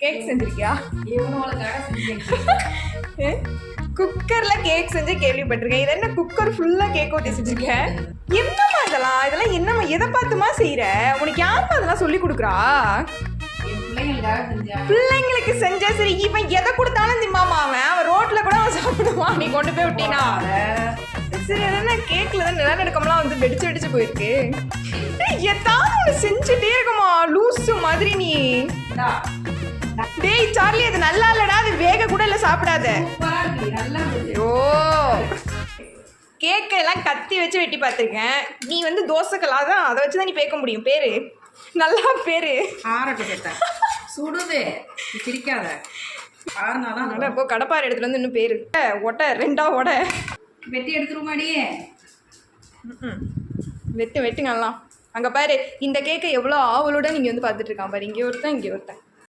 Cake செஞ்சிருக்கியா? குக்கர்ல cake செஞ்சு கேள்விப்பட்டிருக்கேன். இது என்ன குக்கர் ஃபுல்லா கேக் ஊற்றி செஞ்சிருக்கேன்? என்னம்மா இதெல்லாம் என்னம்மா எதை பார்த்துமா செய்யற? உனக்கு யாருமா அதெல்லாம் சொல்லி கொடுக்குறா? பிள்ளைங்களுக்கு செஞ்சா சரி. இவன் எதை கொடுத்தாலும் திம்மாமா அவன் ரோட்ல கூட அவன் சாப்பிடுவான். நீ கொண்டு போய் விட்டீனா சரி. என்ன கேக்ல தான் நிலநடுக்கம்லாம் வந்து வெடிச்சு போயிருக்கு. ஏதாவது ஒன்று செஞ்சுட்டே இருக்குமா லூசு மாதிரி நீ. டேய் சார்லி, அது நல்லா இல்லடா, அது வேக கூட இல்லை, சாப்பிடாத. ஐயோ, கேக்கை எல்லாம் கத்தி வச்சு வெட்டி பார்த்துருக்கேன். நீ வந்து தோசைக்கல்லா தான், அதை வச்சு தான் நீ பேக்க முடியும். பேரு நல்லா பேரு சுடுவே சிரிக்காத. இப்போ கடப்பாறை எடுத்துட்டு வந்து இன்னும் பேரு ஒட்ட ரெண்டா ஒட வெட்டி எடுத்துருமாடியே. வெட்டுங்கலாம். அங்கே பாரு, இந்த கேக்கை எவ்வளோ ஆவலோட நீங்கள் வந்து பார்த்துட்டு இருக்கான் பாரு. இங்கே ஒருத்தன் இங்கே ஒருத்தன்.